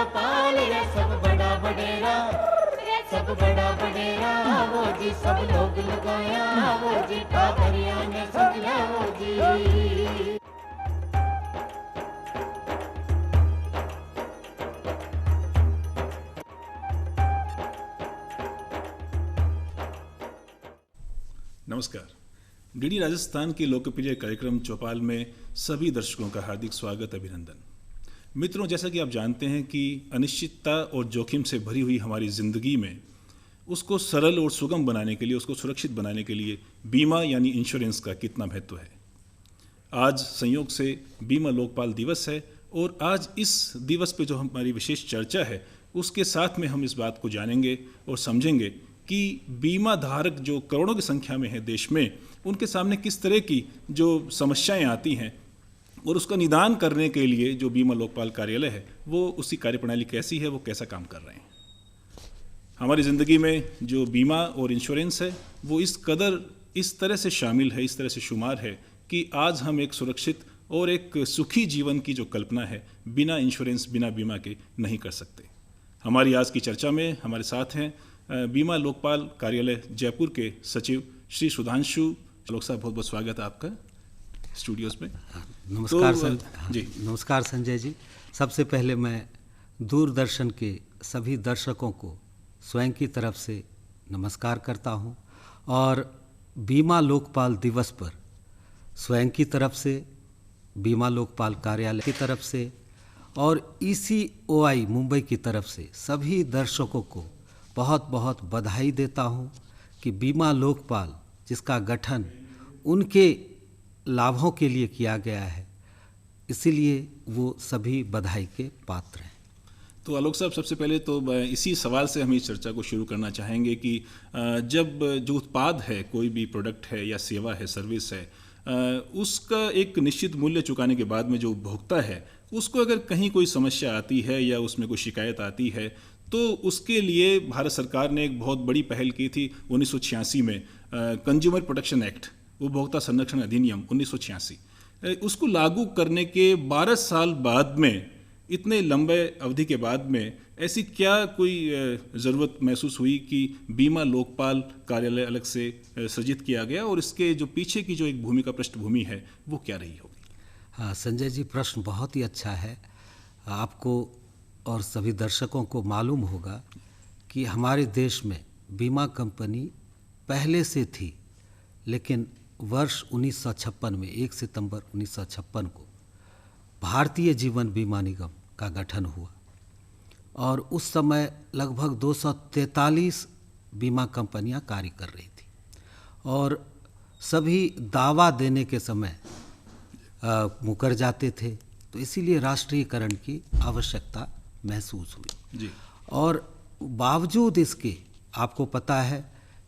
बड़ा पाल रे सब बड़ा बडेरा, सब बड़ा बडेरा वो जी, सब लोग लगाया वो जी, पादरिया ने संगला वो जी। नमस्कार। डीडी राजस्थान के लोकप्रिय कार्यक्रम चौपाल में सभी दर्शकों का हार्दिक स्वागत, अभिनंदन। मित्रों, जैसा कि आप जानते हैं कि अनिश्चितता और जोखिम से भरी हुई हमारी ज़िंदगी में उसको सरल और सुगम बनाने के लिए, उसको सुरक्षित बनाने के लिए बीमा यानी इंश्योरेंस का कितना महत्व है। आज संयोग से बीमा लोकपाल दिवस है और आज इस दिवस पे जो हमारी विशेष चर्चा है उसके साथ में हम इस बात को जानेंगे और समझेंगे कि बीमा धारक जो करोड़ों की संख्या में है देश में, उनके सामने किस तरह की जो समस्याएं आती हैं और उसका निदान करने के लिए जो बीमा लोकपाल कार्यालय है वो उसकी कार्यप्रणाली कैसी है, वो कैसा काम कर रहे हैं। हमारी ज़िंदगी में जो बीमा और इंश्योरेंस है वो इस तरह से शामिल है, इस तरह से शुमार है कि आज हम एक सुरक्षित और एक सुखी जीवन की जो कल्पना है बिना इंश्योरेंस, बिना बीमा के नहीं कर सकते। हमारी आज की चर्चा में हमारे साथ हैं बीमा लोकपाल कार्यालय जयपुर के सचिव श्री सुधांशु लोक साहब। बहुत बहुत स्वागत है आपका स्टूडियोज़ में। नमस्कार जी। नमस्कार संजय जी। सबसे पहले मैं दूरदर्शन के सभी दर्शकों को स्वयं की तरफ से नमस्कार करता हूं और बीमा लोकपाल दिवस पर स्वयं की तरफ से, बीमा लोकपाल कार्यालय की तरफ से और ECOI मुंबई की तरफ से सभी दर्शकों को बहुत बहुत बधाई देता हूं कि बीमा लोकपाल जिसका गठन उनके लाभों के लिए किया गया है, इसीलिए वो सभी बधाई के पात्र हैं। तो आलोक साहब, सबसे पहले तो इसी सवाल से हम इस चर्चा को शुरू करना चाहेंगे कि जब जो उत्पाद है, कोई भी प्रोडक्ट है या सेवा है, सर्विस है, उसका एक निश्चित मूल्य चुकाने के बाद में जो उपभोक्ता है उसको अगर कहीं कोई समस्या आती है या उसमें कोई शिकायत आती है तो उसके लिए भारत सरकार ने एक बहुत बड़ी पहल की थी 1986 में, कंज्यूमर प्रोटेक्शन एक्ट, उपभोक्ता संरक्षण अधिनियम 1986। उसको लागू करने के 12 साल बाद में, इतने लंबे अवधि के बाद में, ऐसी क्या कोई ज़रूरत महसूस हुई कि बीमा लोकपाल कार्यालय अलग से सृजित किया गया और इसके जो पीछे की जो एक भूमिका, पृष्ठभूमि है, वो क्या रही होगी? हाँ संजय जी, प्रश्न बहुत ही अच्छा है। आपको और सभी दर्शकों को मालूम होगा कि हमारे देश में बीमा कंपनी पहले से थी, लेकिन वर्ष 1956 में 1 सितंबर 1956 को भारतीय जीवन बीमा निगम का गठन हुआ और उस समय लगभग 243 बीमा कंपनियां कार्य कर रही थी और सभी दावा देने के समय मुकर जाते थे, तो इसीलिए राष्ट्रीयकरण की आवश्यकता महसूस हुई जी। और बावजूद इसके आपको पता है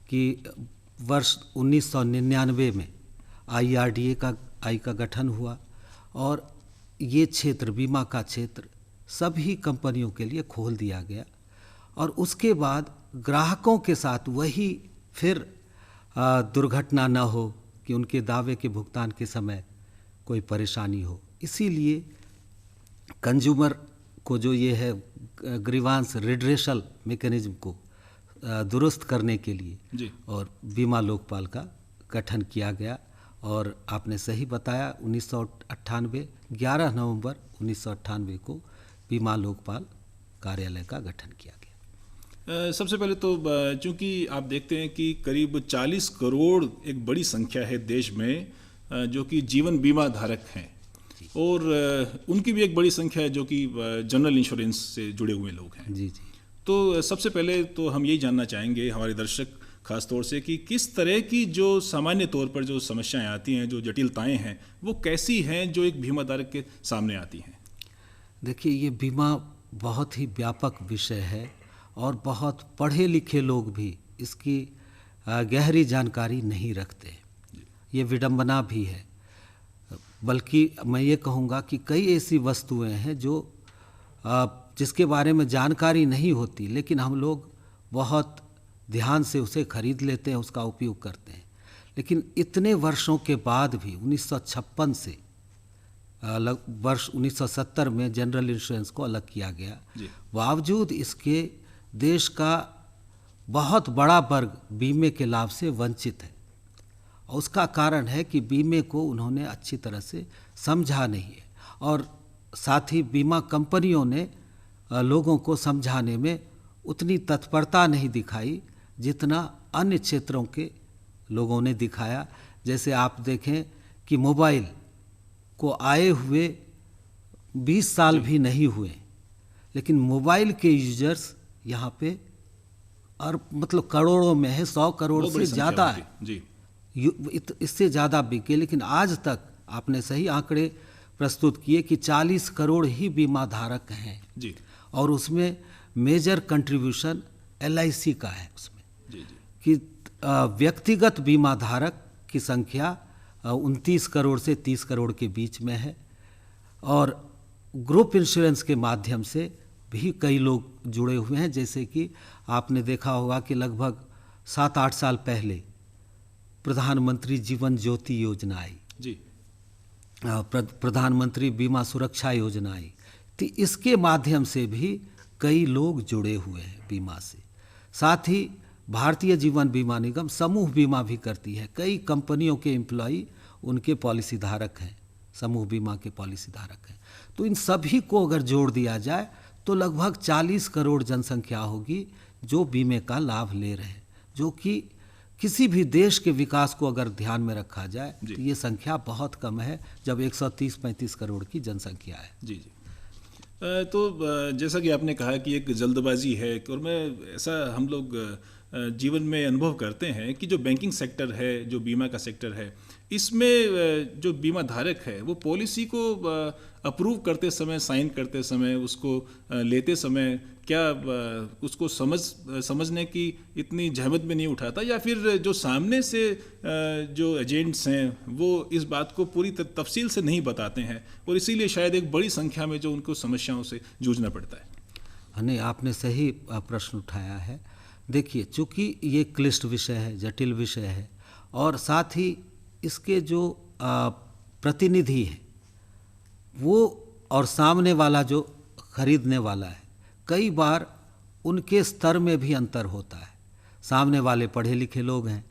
कि वर्ष 1999 में IRDA का गठन हुआ और ये क्षेत्र, बीमा का क्षेत्र, सभी कंपनियों के लिए खोल दिया गया और उसके बाद ग्राहकों के साथ वही फिर दुर्घटना न हो कि उनके दावे के भुगतान के समय कोई परेशानी हो। इसीलिए कंज्यूमर को जो ये है ग्रीवांस रिड्रेशल मैकेनिज्म को दुरुस्त करने के लिए जी। और बीमा लोकपाल का गठन किया गया और आपने सही बताया, 1998 11 नवंबर 1998 को बीमा लोकपाल कार्यालय का गठन किया गया। सबसे पहले तो चूंकि आप देखते हैं कि करीब 40 करोड़ एक बड़ी संख्या है देश में जो कि जीवन बीमा धारक हैं और उनकी भी एक बड़ी संख्या है जो कि जनरल इंश्योरेंस से जुड़े हुए लोग हैं। जी जी। तो सबसे पहले तो हम यही जानना चाहेंगे, हमारे दर्शक खास तौर से, कि किस तरह की जो सामान्य तौर पर जो समस्याएं आती हैं, जो जटिलताएं हैं, वो कैसी हैं जो एक बीमा धारक के सामने आती हैं? देखिए, ये बीमा बहुत ही व्यापक विषय है और बहुत पढ़े लिखे लोग भी इसकी गहरी जानकारी नहीं रखते। ये विडंबना भी है, बल्कि मैं ये कहूँगा कि कई ऐसी वस्तुएं हैं जो जिसके बारे में जानकारी नहीं होती, लेकिन हम लोग बहुत ध्यान से उसे खरीद लेते हैं, उसका उपयोग करते हैं। लेकिन इतने वर्षों के बाद भी 1956 से वर्ष 1970 में जनरल इंश्योरेंस को अलग किया गया। जी। बावजूद इसके देश का बहुत बड़ा वर्ग बीमे के लाभ से वंचित है। और उसका कारण है कि बीमे को उन्होंने अच्छी तरह से समझा नहीं है, और साथ ही बीमा कंपनियों ने लोगों को समझाने में उतनी तत्परता नहीं दिखाई जितना अन्य क्षेत्रों के लोगों ने दिखाया। जैसे आप देखें कि मोबाइल को आए हुए 20 साल भी नहीं हुए, लेकिन मोबाइल के यूजर्स यहाँ पे और मतलब करोड़ों में है, 100 करोड़ बहुत से बड़ी संख्या ज़्यादा होती है। जी। इससे ज़्यादा बिके, लेकिन आज तक आपने सही आंकड़े प्रस्तुत किए कि 40 करोड़ ही बीमा धारक हैं जी और उसमें मेजर कंट्रीब्यूशन LIC का है उसमें, जी जी कि व्यक्तिगत बीमा धारक की संख्या 29 करोड़ से 30 करोड़ के बीच में है, और ग्रुप इंश्योरेंस के माध्यम से भी कई लोग जुड़े हुए हैं। जैसे कि आपने देखा होगा कि लगभग 7-8 साल पहले प्रधानमंत्री जीवन ज्योति योजना आई, जी प्रधानमंत्री बीमा सुरक्षा योजना आई, तो इसके माध्यम से भी कई लोग जुड़े हुए हैं बीमा से। साथ ही भारतीय जीवन बीमा निगम समूह बीमा भी करती है, कई कंपनियों के एम्प्लॉई उनके पॉलिसी धारक हैं, समूह बीमा के पॉलिसी धारक हैं। तो इन सभी को अगर जोड़ दिया जाए तो लगभग 40 करोड़ जनसंख्या होगी जो बीमे का लाभ ले रहे हैं, जो कि किसी भी देश के विकास को अगर ध्यान में रखा जाए तो ये संख्या बहुत कम है, जब 130-35 करोड़ की जनसंख्या है। जी जी। तो जैसा कि आपने कहा कि एक जल्दबाजी है, और मैं ऐसा हम लोग जीवन में अनुभव करते हैं कि जो बैंकिंग सेक्टर है, जो बीमा का सेक्टर है, इसमें जो बीमा धारक है वो पॉलिसी को अप्रूव करते समय, साइन करते समय, उसको लेते समय क्या उसको समझने की इतनी जहमत में नहीं उठाता, या फिर जो सामने से जो एजेंट्स हैं वो इस बात को पूरी तफसील से नहीं बताते हैं, और इसीलिए शायद एक बड़ी संख्या में जो उनको समस्याओं से जूझना पड़ता है। नहीं, आपने सही प्रश्न उठाया है। देखिए, चूँकि ये क्लिष्ट विषय है, जटिल विषय है, और साथ ही इसके जो प्रतिनिधि है वो और सामने वाला जो खरीदने वाला है, कई बार उनके स्तर में भी अंतर होता है। सामने वाले पढ़े लिखे लोग हैं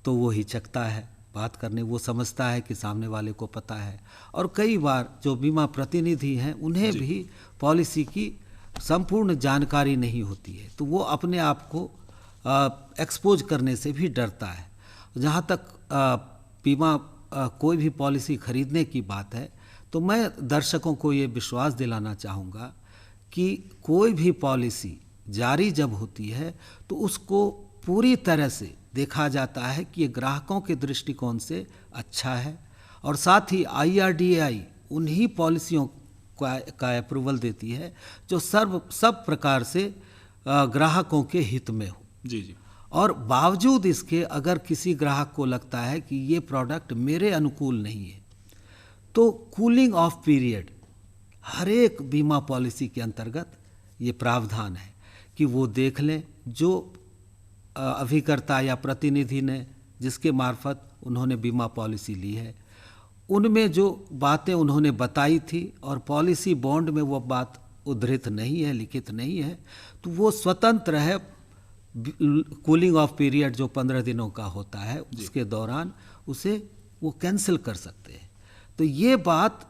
तो वो हिचकता है बात करने, वो समझता है कि सामने वाले को पता है, और कई बार जो बीमा प्रतिनिधि हैं उन्हें भी पॉलिसी की संपूर्ण जानकारी नहीं होती है, तो वो अपने आप को एक्सपोज करने से भी डरता है। जहाँ तक बीमा कोई भी पॉलिसी खरीदने की बात है, तो मैं दर्शकों को ये विश्वास दिलाना चाहूँगा कि कोई भी पॉलिसी जारी जब होती है तो उसको पूरी तरह से देखा जाता है कि ये ग्राहकों के दृष्टिकोण से अच्छा है, और साथ ही IRDAI उन्हीं पॉलिसियों का अप्रूवल देती है जो सब प्रकार से ग्राहकों के हित में हो। जी जी। और बावजूद इसके अगर किसी ग्राहक को लगता है कि ये प्रोडक्ट मेरे अनुकूल नहीं है, तो कूलिंग ऑफ पीरियड हर एक बीमा पॉलिसी के अंतर्गत ये प्रावधान है कि वो देख लें, जो अभिकर्ता या प्रतिनिधि ने जिसके मार्फत उन्होंने बीमा पॉलिसी ली है, उनमें जो बातें उन्होंने बताई थी और पॉलिसी बॉन्ड में वो बात उद्धृत नहीं है, लिखित नहीं है, तो वो स्वतंत्र है। कूलिंग ऑफ पीरियड जो 15 दिनों का होता है, उसके दौरान उसे वो कैंसिल कर सकते हैं। तो ये बात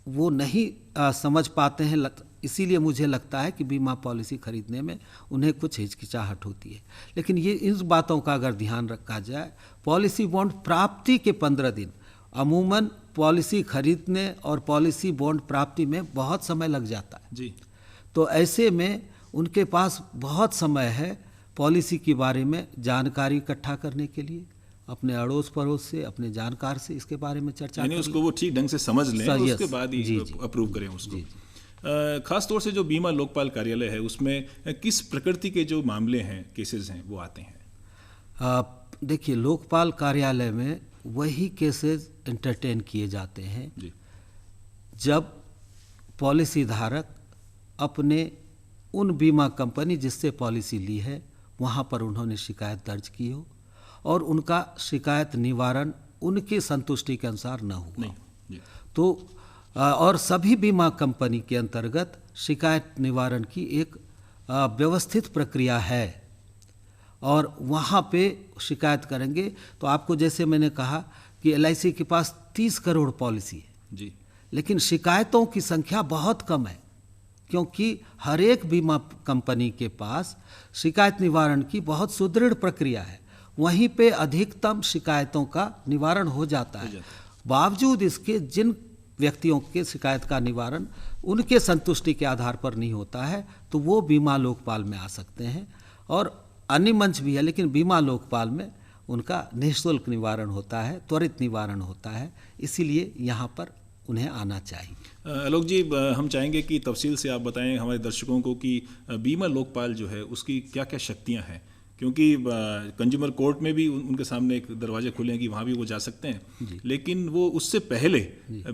वो नहीं समझ पाते हैं, इसीलिए मुझे लगता है कि बीमा पॉलिसी खरीदने में उन्हें कुछ हिचकिचाहट होती है। लेकिन ये इन बातों का अगर ध्यान रखा जाए, पॉलिसी बॉन्ड प्राप्ति के 15 दिन, अमूमन पॉलिसी खरीदने और पॉलिसी बॉन्ड प्राप्ति में बहुत समय लग जाता है जी। तो ऐसे में उनके पास बहुत समय है पॉलिसी के बारे में जानकारी इकट्ठा करने के लिए, अपने अड़ोस पड़ोस से, अपने जानकार से इसके बारे में चर्चा, यानी उसको वो ठीक ढंग से समझ लें और यस, उसके बाद ही अप्रूव करें उसको। खास तौर से जो बीमा लोकपाल कार्यालय है उसमें किस प्रकृति के जो मामले हैं, केसेस हैं, वो आते हैं? देखिए, लोकपाल कार्यालय में वही केसेस एंटरटेन किए जाते हैं जी। जब पॉलिसी धारक अपने उन बीमा कंपनी जिससे पॉलिसी ली है वहाँ पर उन्होंने शिकायत दर्ज की हो और उनका शिकायत निवारण उनकी संतुष्टि के अनुसार न हुआ। नहीं। तो और सभी बीमा कंपनी के अंतर्गत शिकायत निवारण की एक व्यवस्थित प्रक्रिया है और वहाँ पे शिकायत करेंगे तो आपको, जैसे मैंने कहा कि LIC के पास 30 करोड़ पॉलिसी है जी, लेकिन शिकायतों की संख्या बहुत कम है, क्योंकि हर एक बीमा कंपनी के पास शिकायत निवारण की बहुत सुदृढ़ प्रक्रिया है, वहीं पे अधिकतम शिकायतों का निवारण हो जाता है। बावजूद इसके जिन व्यक्तियों के शिकायत का निवारण उनके संतुष्टि के आधार पर नहीं होता है तो वो बीमा लोकपाल में आ सकते हैं, और अन्य मंच भी है लेकिन बीमा लोकपाल में उनका निःशुल्क निवारण होता है, त्वरित निवारण होता है, इसीलिए यहाँ पर उन्हें आना चाहिए। आलोक जी, हम चाहेंगे कि तफसील से आप बताएं हमारे दर्शकों को कि बीमा लोकपाल जो है उसकी क्या क्या शक्तियां हैं, क्योंकि कंज्यूमर कोर्ट में भी उनके सामने एक दरवाजे खुले हैं कि वहाँ भी वो जा सकते हैं, लेकिन वो उससे पहले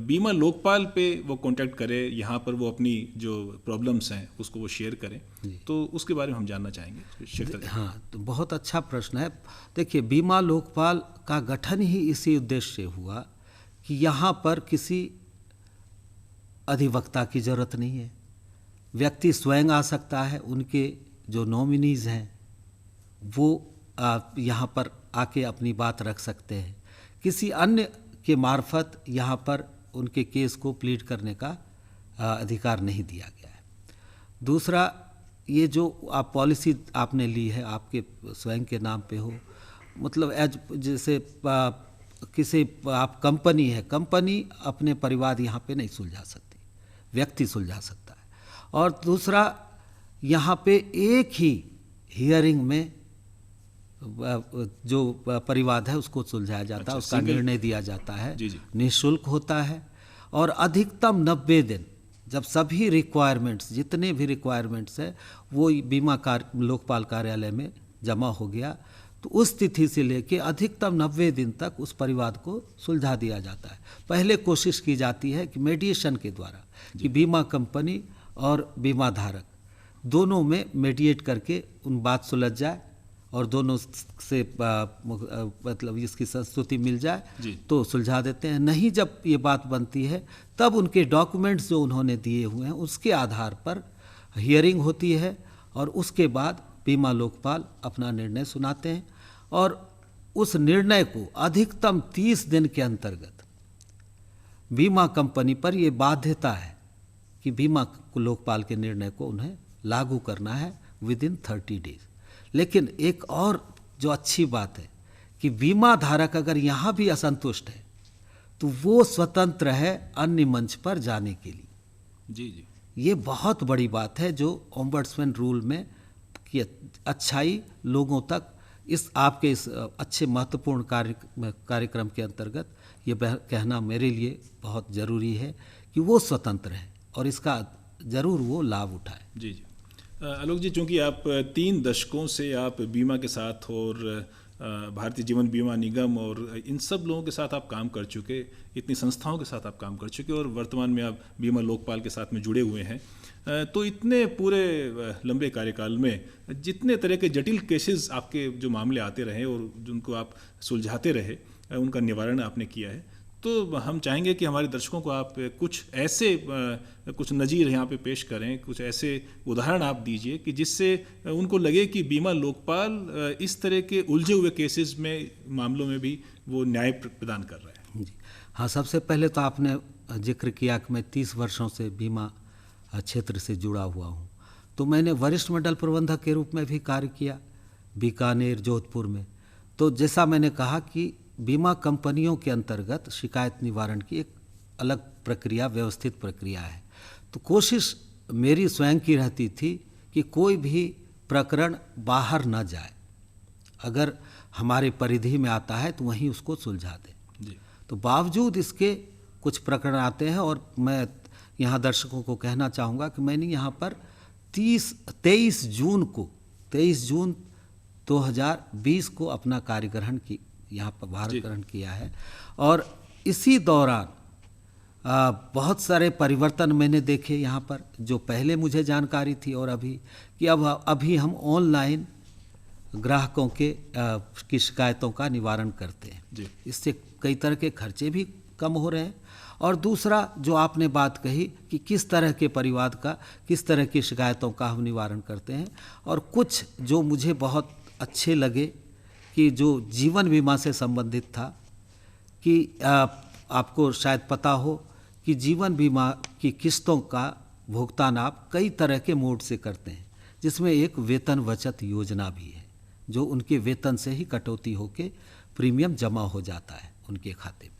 बीमा लोकपाल पे वो कांटेक्ट करे, यहाँ पर वो अपनी जो प्रॉब्लम्स हैं उसको वो शेयर करें, तो उसके बारे में हम जानना चाहेंगे। हाँ, तो बहुत अच्छा प्रश्न है। देखिए, बीमा लोकपाल का गठन ही इसी उद्देश्य से हुआ कि यहाँ पर किसी अधिवक्ता की ज़रूरत नहीं है, व्यक्ति स्वयं आ सकता है, उनके जो नॉमिनीज़ हैं वो यहाँ पर आके अपनी बात रख सकते हैं, किसी अन्य के मार्फत यहाँ पर उनके केस को प्लीड करने का अधिकार नहीं दिया गया है। दूसरा, ये जो आप पॉलिसी आपने ली है आपके स्वयं के नाम पे हो, मतलब जैसे किसी आप कंपनी है, कंपनी अपने परिवार यहाँ पे नहीं सुलझा सकती, व्यक्ति सुलझा सकता है। और दूसरा, यहाँ पे एक ही हियरिंग में जो परिवाद है उसको सुलझाया जाता है, उसका निर्णय दिया जाता है, निःशुल्क होता है, और अधिकतम 90 दिन जब सभी रिक्वायरमेंट्स, जितने भी रिक्वायरमेंट्स है वो बीमा लोकपाल कार्यालय में जमा हो गया तो उस तिथि से लेके अधिकतम 90 दिन तक उस परिवाद को सुलझा दिया जाता है। पहले कोशिश की जाती है कि मेडिएशन के द्वारा कि बीमा कंपनी और बीमा धारक दोनों में मेडिएट करके उन बात सुलझ जाए और दोनों से मतलब इसकी संस्तुति मिल जाए तो सुलझा देते हैं। नहीं, जब ये बात बनती है तब उनके डॉक्यूमेंट्स जो उन्होंने दिए हुए हैं उसके आधार पर हियरिंग होती है और उसके बाद बीमा लोकपाल अपना निर्णय सुनाते हैं, और उस निर्णय को अधिकतम 30 दिन के अंतर्गत बीमा कंपनी पर ये बाध्यता है कि बीमा लोकपाल के निर्णय को उन्हें लागू करना है विदिन 30 डेज। लेकिन एक और जो अच्छी बात है कि बीमा धारक अगर यहाँ भी असंतुष्ट है तो वो स्वतंत्र है अन्य मंच पर जाने के लिए। जी, ये बहुत बड़ी बात है जो ओम्बड्समैन रूल में कि अच्छाई लोगों तक इस आपके इस अच्छे महत्वपूर्ण कार्यक्रम के अंतर्गत ये कहना मेरे लिए बहुत ज़रूरी है कि वो स्वतंत्र है और इसका ज़रूर वो लाभ उठाए। जी। आलोक जी, चूँकि आप 3 दशकों से आप बीमा के साथ और भारतीय जीवन बीमा निगम और इन सब लोगों के साथ आप काम कर चुके, इतनी संस्थाओं के साथ आप काम कर चुके और वर्तमान में आप बीमा लोकपाल के साथ में जुड़े हुए हैं, तो इतने पूरे लंबे कार्यकाल में जितने तरह के जटिल केसेस आपके जो मामले आते रहे और जिनको आप सुलझाते रहे, उनका निवारण आपने किया है, तो हम चाहेंगे कि हमारे दर्शकों को आप कुछ ऐसे कुछ नज़ीर यहाँ पे पेश करें, कुछ ऐसे उदाहरण आप दीजिए कि जिससे उनको लगे कि बीमा लोकपाल इस तरह के उलझे हुए केसेस में मामलों में भी वो न्याय प्रदान कर रहा है। जी हाँ, सबसे पहले तो आपने जिक्र किया कि मैं 30 वर्षों से बीमा क्षेत्र से जुड़ा हुआ हूँ, तो मैंने वरिष्ठ मंडल प्रबंधक के रूप में भी कार्य किया बीकानेर, जोधपुर में। तो जैसा मैंने कहा कि बीमा कंपनियों के अंतर्गत शिकायत निवारण की एक अलग प्रक्रिया, व्यवस्थित प्रक्रिया है। तो कोशिश मेरी स्वयं की रहती थी कि कोई भी प्रकरण बाहर न जाए, अगर हमारे परिधि में आता है तो वहीं उसको सुलझा दें। तो बावजूद इसके कुछ प्रकरण आते हैं और मैं यहाँ दर्शकों को कहना चाहूँगा कि मैंने यहाँ पर 23 जून 2020 को अपना कार्यग्रहण की यहाँ पर भारत ग्रहण किया है, और इसी दौरान बहुत सारे परिवर्तन मैंने देखे यहाँ पर, जो पहले मुझे जानकारी थी और अभी कि अभी हम ऑनलाइन ग्राहकों की शिकायतों का निवारण करते हैं। इससे कई तरह के खर्चे भी कम हो रहे हैं और दूसरा जो आपने बात कही कि किस तरह के परिवार का, किस तरह की शिकायतों का हम निवारण करते हैं, और कुछ जो मुझे बहुत अच्छे लगे कि जो जीवन बीमा से संबंधित था कि आपको शायद पता हो कि जीवन बीमा की किस्तों का भुगतान आप कई तरह के मोड से करते हैं, जिसमें एक वेतन बचत योजना भी है जो उनके वेतन से ही कटौती होके प्रीमियम जमा हो जाता है उनके खाते में।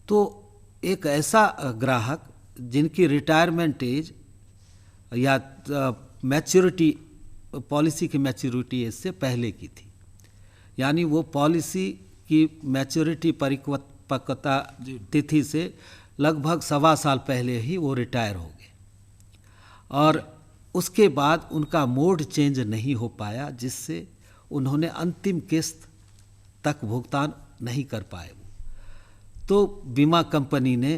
तो एक ऐसा ग्राहक जिनकी रिटायरमेंट एज या मैच्योरिटी, पॉलिसी की मैच्योरिटी एज से पहले की थी, यानी वो पॉलिसी की मैच्योरिटी परिपक्वता तिथि से लगभग 1.25 साल पहले ही वो रिटायर हो गए, और उसके बाद उनका मोड चेंज नहीं हो पाया, जिससे उन्होंने अंतिम किस्त तक भुगतान नहीं कर पाए। तो बीमा कंपनी ने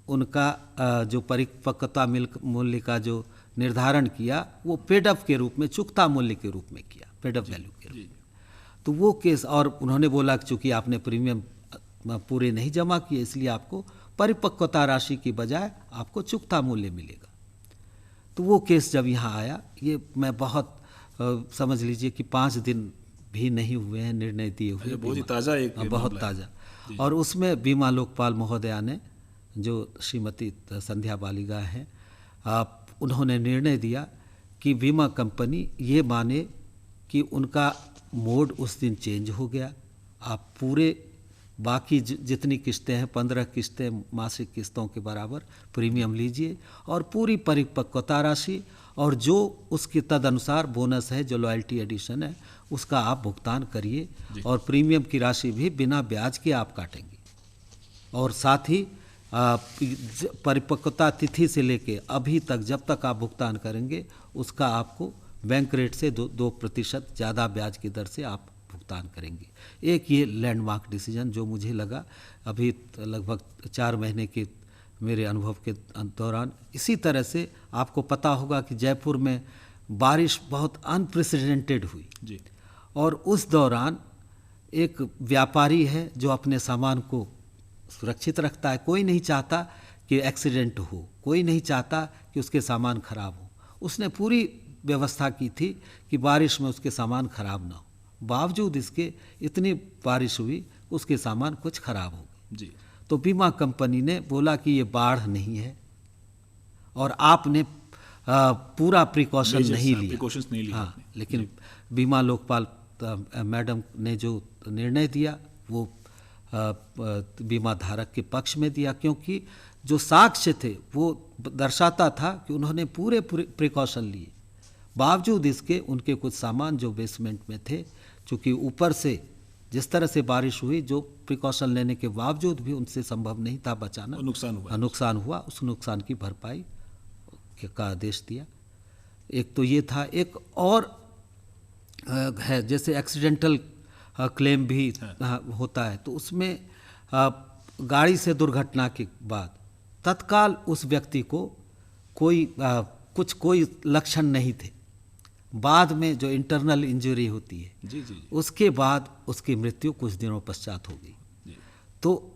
उनका जो परिपक्वता मूल्य का जो निर्धारण किया वो पेड अप के रूप में, चुकता मूल्य के रूप में किया, पेड अप वैल्यू के रूप में। तो वो केस, और उन्होंने बोला कि चूँकि आपने प्रीमियम पूरे नहीं जमा किए इसलिए आपको परिपक्वता राशि की बजाय आपको चुकता मूल्य मिलेगा। तो वो केस जब यहाँ आया, ये मैं बहुत समझ लीजिए कि 5 दिन भी नहीं हुए हैं निर्णय दिए हुए, बहुत ही ताज़ा एक बहुत ताज़ा। और उसमें बीमा लोकपाल महोदया ने, जो श्रीमती संध्या बालिगा हैं, उन्होंने निर्णय दिया कि बीमा कंपनी ये माने कि उनका मोड उस दिन चेंज हो गया, आप पूरे बाकी जितनी किस्तें हैं 15 किस्तें मासिक किस्तों के बराबर प्रीमियम लीजिए, और पूरी परिपक्वता राशि और जो उसके तदनुसार बोनस है, जो लॉयल्टी एडिशन है, उसका आप भुगतान करिए, और प्रीमियम की राशि भी बिना ब्याज के आप काटेंगे। और साथ ही परिपक्वता तिथि से लेके अभी तक जब तक आप भुगतान करेंगे उसका आपको बैंक रेट से 2% ज़्यादा ब्याज की दर से आप भुगतान करेंगे। एक ये लैंडमार्क डिसीजन जो मुझे लगा अभी लगभग 4 महीने के मेरे अनुभव के दौरान। इसी तरह से आपको पता होगा कि जयपुर में बारिश बहुत अनप्रेसिडेंटेड हुई जी, और उस दौरान एक व्यापारी है जो अपने सामान को सुरक्षित रखता है। कोई नहीं चाहता कि एक्सीडेंट हो, कोई नहीं चाहता कि उसके सामान खराब हो। उसने पूरी व्यवस्था की थी कि बारिश में उसके सामान खराब ना हो, बावजूद इसके इतनी बारिश हुई उसके सामान कुछ खराब हो गए जी। तो बीमा कंपनी ने बोला कि ये बाढ़ नहीं है और आपने पूरा प्रिकॉशन नहीं लिया। हाँ, लेकिन बीमा लोकपाल मैडम ने जो निर्णय दिया वो बीमा धारक के पक्ष में दिया, क्योंकि जो साक्ष्य थे वो दर्शाता था कि उन्होंने पूरे प्रिकॉशन लिए, बावजूद इसके उनके कुछ सामान जो बेसमेंट में थे, चूँकि ऊपर से जिस तरह से बारिश हुई, जो प्रिकॉशन लेने के बावजूद भी उनसे संभव नहीं था बचाना, नुकसान हुआ। उस नुकसान की भरपाई का आदेश दिया। एक तो ये था। एक और है, जैसे एक्सीडेंटल क्लेम भी होता है, तो उसमें गाड़ी से दुर्घटना के बाद तत्काल उस व्यक्ति को कोई लक्षण नहीं थे, बाद में जो इंटरनल इंजरी होती है जी, उसके बाद उसकी मृत्यु कुछ दिनों पश्चात हो गई। तो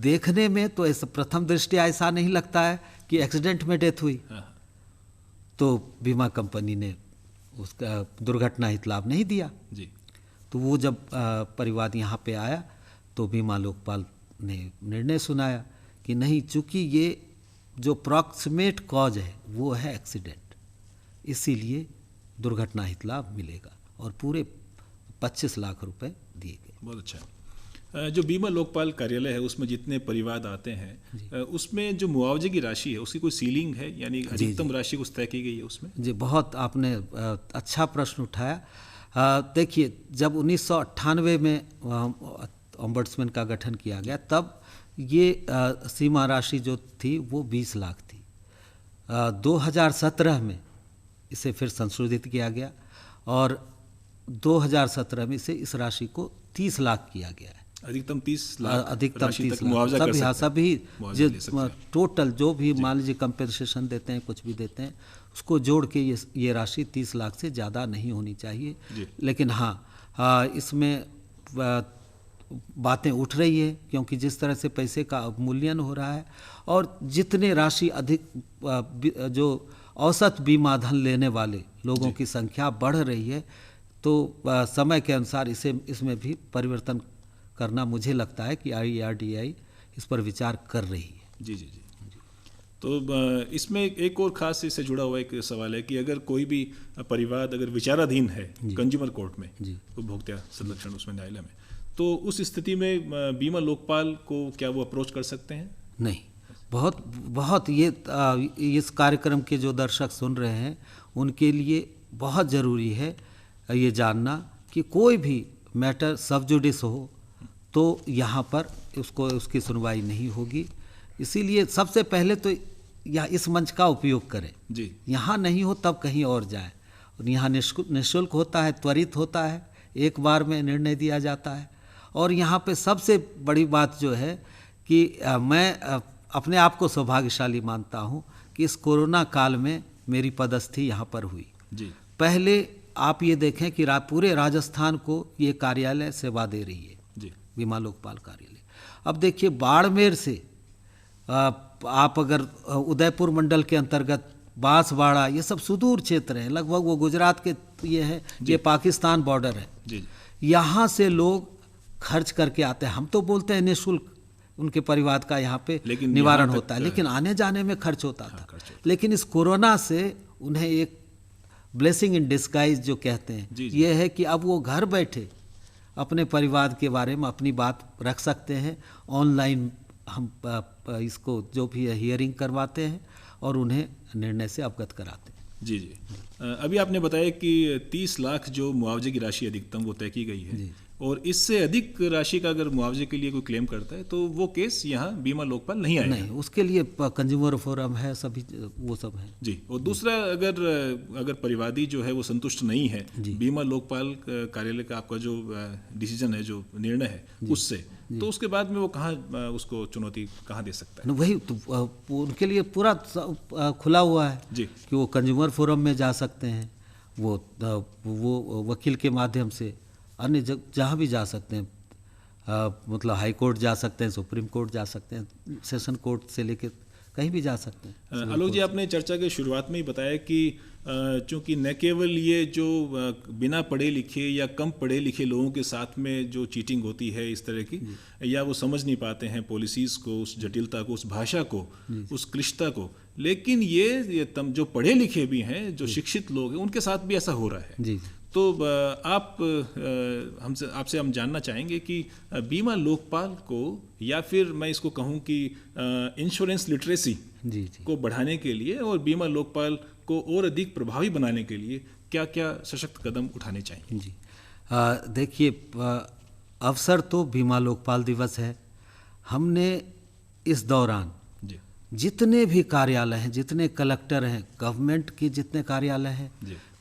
देखने में तो ऐसा प्रथम दृष्टया ऐसा नहीं लगता है कि एक्सीडेंट में डेथ हुई, तो बीमा कंपनी ने उसका दुर्घटना हित लाभ नहीं दिया जी। तो वो जब परिवाद यहाँ पे आया तो बीमा लोकपाल ने निर्णय सुनाया कि नहीं, चूँकि ये जो प्रॉक्सिमेट कॉज है वो है एक्सीडेंट, इसीलिए दुर्घटना हित लाभ मिलेगा, और पूरे 25 लाख रुपए दिए गए। बहुत अच्छा। जो बीमा लोकपाल कार्यालय है उसमें जितने परिवाद आते हैं, उसमें जो मुआवजे की राशि है उसकी कोई सीलिंग है, यानी अधिकतम राशि कुछ तय की गई है उसमें? जी, बहुत आपने अच्छा प्रश्न उठाया। देखिए, जब 1998 में ओम्बड्समैन का गठन किया गया तब ये सीमा राशि जो थी वो 20 लाख थी। 2017 में इसे फिर संशोधित किया गया और 2017 में से इस राशि को 30 लाख किया गया है। अधिकतम 30 लाख, अधिकतम 30 लाख सभी टोटल जो भी मान लीजिए कंपेंसेशन देते हैं, कुछ भी देते हैं, उसको जोड़ के ये राशि 30 लाख से ज़्यादा नहीं होनी चाहिए। लेकिन हाँ, इसमें बातें उठ रही है, क्योंकि जिस तरह से पैसे का अवमूल्यन हो रहा है और जितने राशि अधिक जो औसत बीमा धन लेने वाले लोगों की संख्या बढ़ रही है, तो समय के अनुसार इसमें भी परिवर्तन करना मुझे लगता है कि IRDAI इस पर विचार कर रही है। जी जी जी। तो इसमें एक और खास इससे जुड़ा हुआ एक सवाल है कि अगर कोई भी परिवार अगर विचाराधीन है कंज्यूमर कोर्ट में, उपभोक्ता संरक्षण उसमें न्यायालय में, तो उस स्थिति में बीमा लोकपाल को क्या वो अप्रोच कर सकते हैं? नहीं, बहुत ये इस कार्यक्रम के जो दर्शक सुन रहे हैं उनके लिए बहुत ज़रूरी है ये जानना कि कोई भी मैटर सब जुडिस हो तो यहाँ पर उसकी सुनवाई नहीं होगी। इसीलिए सबसे पहले तो या इस मंच का उपयोग करें जी। यहाँ नहीं हो तब कहीं और जाए, और यहाँ निःशुल्क होता है, त्वरित होता है, एक बार में निर्णय दिया जाता है। और यहाँ पे सबसे बड़ी बात जो है कि मैं अपने आप को सौभाग्यशाली मानता हूँ कि इस कोरोना काल में मेरी पदस्थी यहाँ पर हुई जी। पहले आप ये देखें कि पूरे राजस्थान को ये कार्यालय सेवा दे रही है जी। बीमा लोकपाल कार्यालय। अब देखिए बाड़मेर से आप अगर उदयपुर मंडल के अंतर्गत बांसवाड़ा, ये सब सुदूर क्षेत्र हैं, लगभग वो गुजरात के ये है, ये पाकिस्तान बॉर्डर है जी। यहाँ से लोग खर्च करके आते हैं। हम तो बोलते हैं निःशुल्क उनके परिवार का यहाँ पे निवारण होता है, लेकिन आने जाने में खर्च होता था। लेकिन इस कोरोना से उन्हें एक ब्लेसिंग इन डिस्गाइज जो कहते हैं ये है कि अब वो घर बैठे अपने परिवार के बारे में अपनी बात रख सकते हैं। ऑनलाइन हम इसको जो भी हियरिंग करवाते हैं और उन्हें निर्णय से अवगत कराते हैं। जी जी। अभी आपने बताया कि 30 लाख जो मुआवजे की राशि अधिकतम वो तय की गई है, और इससे अधिक राशि का अगर मुआवजे के लिए कोई क्लेम करता है तो वो केस यहाँ बीमा लोकपाल नहीं आएगा। नहीं, उसके लिए कंज्यूमर फोरम है, सभी वो सब है जी। और दूसरा, अगर परिवादी जो है वो संतुष्ट नहीं है बीमा लोकपाल कार्यालय का आपका जो डिसीजन है, जो निर्णय है उससे, तो उसके बाद में वो कहाँ उसको चुनौती कहाँ दे सकता है? वही तो उनके लिए पूरा खुला हुआ है जी कि वो कंज्यूमर फोरम में जा सकते हैं, वो वकील के माध्यम से अन्य जहाँ भी जा सकते हैं, मतलब हाई कोर्ट जा सकते हैं, सुप्रीम कोर्ट जा सकते हैं, सेशन कोर्ट से लेकर कहीं भी जा सकते हैं। आलोक जी, आपने चर्चा के शुरुआत में ही बताया कि चूँकि न केवल ये जो बिना पढ़े लिखे या कम पढ़े लिखे लोगों के साथ में जो चीटिंग होती है इस तरह की, या वो समझ नहीं पाते हैं पॉलिसीज़ को, उस जटिलता को, उस भाषा को, उस क्लिष्टता को, लेकिन ये जो पढ़े लिखे भी हैं, जो शिक्षित लोग हैं, उनके साथ भी ऐसा हो रहा है जी। तो आपसे हम जानना चाहेंगे कि बीमा लोकपाल को, या फिर मैं इसको कहूँ कि इंश्योरेंस लिटरेसी को बढ़ाने के लिए और बीमा लोकपाल को और अधिक प्रभावी बनाने के लिए क्या क्या सशक्त कदम उठाने चाहिए? जी देखिए, अवसर तो बीमा लोकपाल दिवस है। हमने इस दौरान जितने भी कार्यालय हैं, जितने कलेक्टर हैं, गवर्नमेंट के जितने कार्यालय हैं,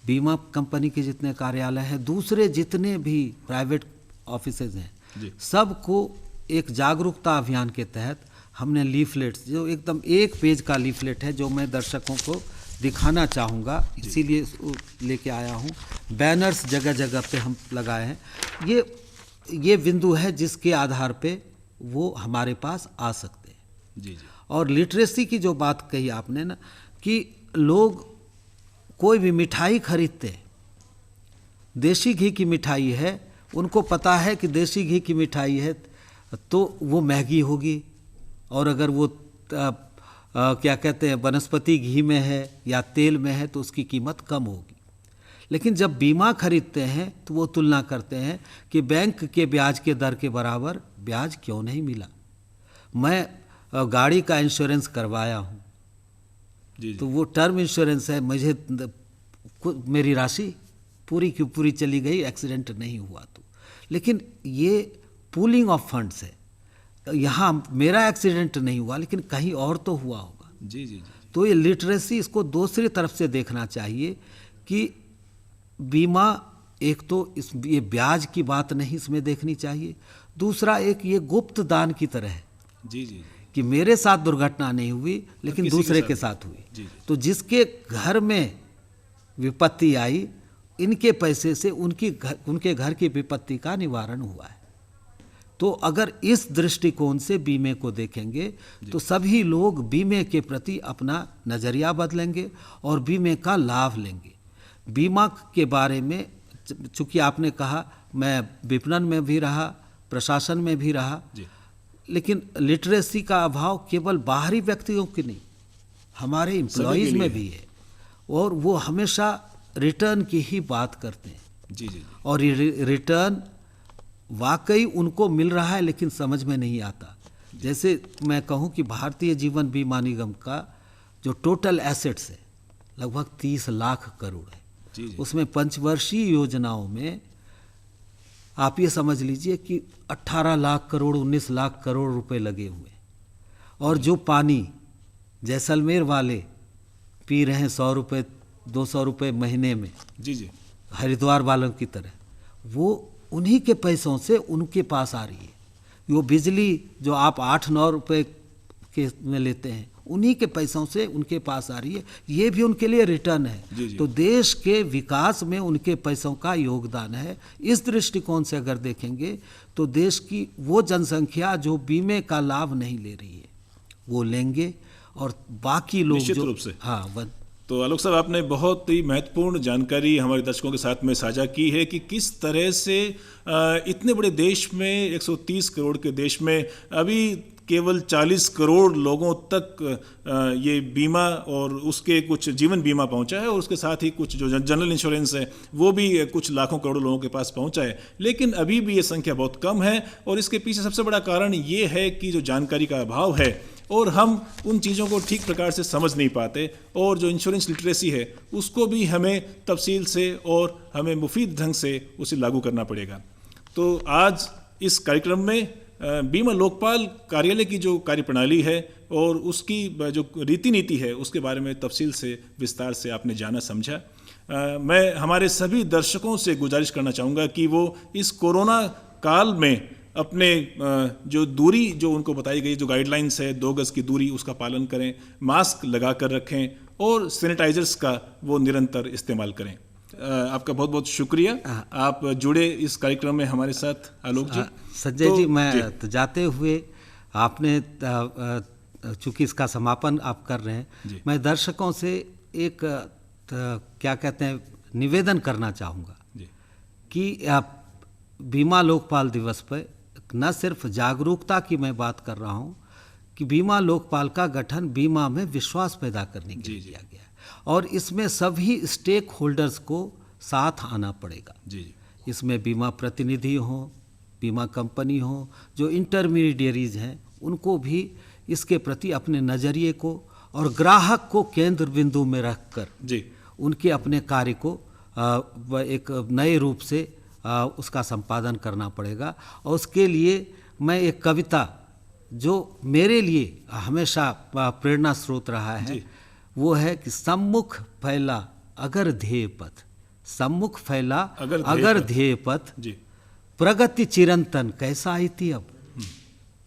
बीमा कंपनी के जितने कार्यालय हैं, दूसरे जितने भी प्राइवेट ऑफिसेज हैं, सबको एक जागरूकता अभियान के तहत हमने लीफलेट्स, जो एकदम 1 पेज का लीफलेट है, जो मैं दर्शकों को दिखाना चाहूँगा, इसीलिए लेके आया हूँ। बैनर्स जगह जगह पे हम लगाए हैं। ये बिंदु है जिसके आधार पे वो हमारे पास आ सकते हैं जी। और लिटरेसी की जो बात कही आपने ना, कि लोग कोई भी मिठाई खरीदते हैं, देसी घी की मिठाई है, उनको पता है कि देसी घी की मिठाई है तो वो महंगी होगी, और अगर वो क्या कहते हैं वनस्पति घी में है या तेल में है तो उसकी कीमत कम होगी। लेकिन जब बीमा खरीदते हैं तो वो तुलना करते हैं कि बैंक के ब्याज के दर के बराबर ब्याज क्यों नहीं मिला। मैं गाड़ी का इंश्योरेंस करवाया हूँ तो वो टर्म इंश्योरेंस है, मुझे मेरी राशि पूरी की पूरी चली गई, एक्सीडेंट नहीं हुआ तो। लेकिन ये पूलिंग ऑफ फंड्स है, यहाँ मेरा एक्सीडेंट नहीं हुआ लेकिन कहीं और तो हुआ होगा जी जी। तो ये लिटरेसी, इसको दूसरी तरफ से देखना चाहिए कि बीमा एक तो ये ब्याज की बात नहीं इसमें देखनी चाहिए, दूसरा एक ये गुप्त दान की तरह है जी जी, कि मेरे साथ दुर्घटना नहीं हुई लेकिन दूसरे के साथ हुई जी। तो जिसके घर में विपत्ति आई, इनके पैसे से उनके घर की विपत्ति का निवारण हुआ है। तो अगर इस दृष्टिकोण से बीमे को देखेंगे तो सभी लोग बीमे के प्रति अपना नज़रिया बदलेंगे और बीमे का लाभ लेंगे। बीमा के बारे में चूँकि आपने कहा, मैं विपणन में भी रहा, प्रशासन में भी रहा, लेकिन लिटरेसी का अभाव केवल बाहरी व्यक्तियों की नहीं, हमारे एम्प्लॉयज़ में भी है, और वो हमेशा रिटर्न की ही बात करते हैं। जी। और ये रिटर्न वाकई उनको मिल रहा है लेकिन समझ में नहीं आता। जैसे मैं कहूँ कि भारतीय जीवन बीमा निगम का जो टोटल एसेट्स है लगभग 30 लाख करोड़ है। उसमें पंचवर्षीय योजनाओं में आप ये समझ लीजिए कि 18 लाख करोड़ 19 लाख करोड़ रुपए लगे हुए, और जो पानी जैसलमेर वाले पी रहे हैं 100 रुपये 200 रुपये महीने में, जी, हरिद्वार वालों की तरह, वो उन्हीं के पैसों से उनके पास आ रही है। वो बिजली जो आप 8-9 रुपये के में लेते हैं, उन्हीं के पैसों से उनके पास आ रही है। ये भी उनके लिए रिटर्न है। तो देश के विकास में उनके पैसों का योगदान है। इस दृष्टिकोण से अगर देखेंगे तो देश की वो जनसंख्या जो बीमे का लाभ नहीं ले रही है वो लेंगे, और बाकी लोग निश्चित जो रूप से। हाँ, तो आलोक साहब, आपने बहुत ही महत्वपूर्ण जानकारी हमारे दर्शकों के साथ में साझा की है कि किस तरह से इतने बड़े देश में, 130 करोड़ के देश में अभी केवल 40 करोड़ लोगों तक ये बीमा और उसके कुछ जीवन बीमा पहुंचा है, और उसके साथ ही कुछ जो जनरल इंश्योरेंस है वो भी कुछ लाखों करोड़ों लोगों के पास पहुंचा है। लेकिन अभी भी ये संख्या बहुत कम है, और इसके पीछे सबसे बड़ा कारण ये है कि जो जानकारी का अभाव है और हम उन चीज़ों को ठीक प्रकार से समझ नहीं पाते, और जो इंश्योरेंस लिटरेसी है उसको भी हमें तफसील से और हमें मुफीद ढंग से उसे लागू करना पड़ेगा। तो आज इस कार्यक्रम में बीमा लोकपाल कार्यालय की जो कार्यप्रणाली है और उसकी जो रीति नीति है उसके बारे में तफसील से विस्तार से आपने जाना समझा। मैं हमारे सभी दर्शकों से गुजारिश करना चाहूँगा कि वो इस कोरोना काल में अपने जो दूरी जो उनको बताई गई, जो गाइडलाइंस है 2 गज की दूरी, उसका पालन करें, मास्क लगा कर रखें और सैनिटाइजर्स का वो निरंतर इस्तेमाल करें। आपका बहुत बहुत शुक्रिया, आप जुड़े इस कार्यक्रम में हमारे साथ आलोक जी। संजय जी, मैं तो जाते हुए आपने चूँकि इसका समापन आप कर रहे हैं, मैं दर्शकों से एक क्या कहते हैं निवेदन करना चाहूँगा कि आप बीमा लोकपाल दिवस पर न सिर्फ जागरूकता की मैं बात कर रहा हूँ कि बीमा लोकपाल का गठन बीमा में विश्वास पैदा करने के लिए किया गया है, और इसमें सभी स्टेक होल्डर्स को साथ आना पड़ेगा। इसमें बीमा प्रतिनिधि हों, बीमा कंपनी हो, जो इंटरमीडियरीज हैं, उनको भी इसके प्रति अपने नज़रिए को और ग्राहक को केंद्र बिंदु में रखकर उनके अपने कार्य को एक नए रूप से उसका संपादन करना पड़ेगा। और उसके लिए मैं एक कविता जो मेरे लिए हमेशा प्रेरणा स्रोत रहा है वो है कि सम्मुख फैला अगर ध्येय पथ, सम्मुख फैला अगर ध्येय पथ, प्रगति चिरंतन कैसा इति अब।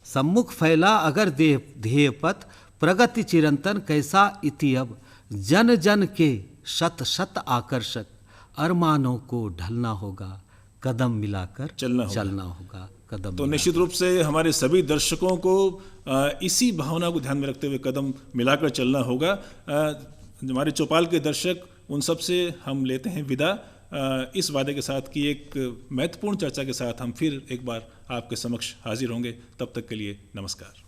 सम्मुख फैला अगर ध्येय पथ, प्रगति चिरंतन कैसा इति अब। जन जन के शत शत आकर्षक, अरमानों को ढलना होगा, कदम मिलाकर चलना होगा कदम। तो निश्चित रूप से हमारे सभी दर्शकों को इसी भावना को ध्यान में रखते हुए कदम मिलाकर चलना होगा। हमारे चौपाल के दर्शक, उन सब से हम लेते हैं विदा, इस वादे के साथ कि एक महत्वपूर्ण चर्चा के साथ हम फिर एक बार आपके समक्ष हाजिर होंगे। तब तक के लिए नमस्कार।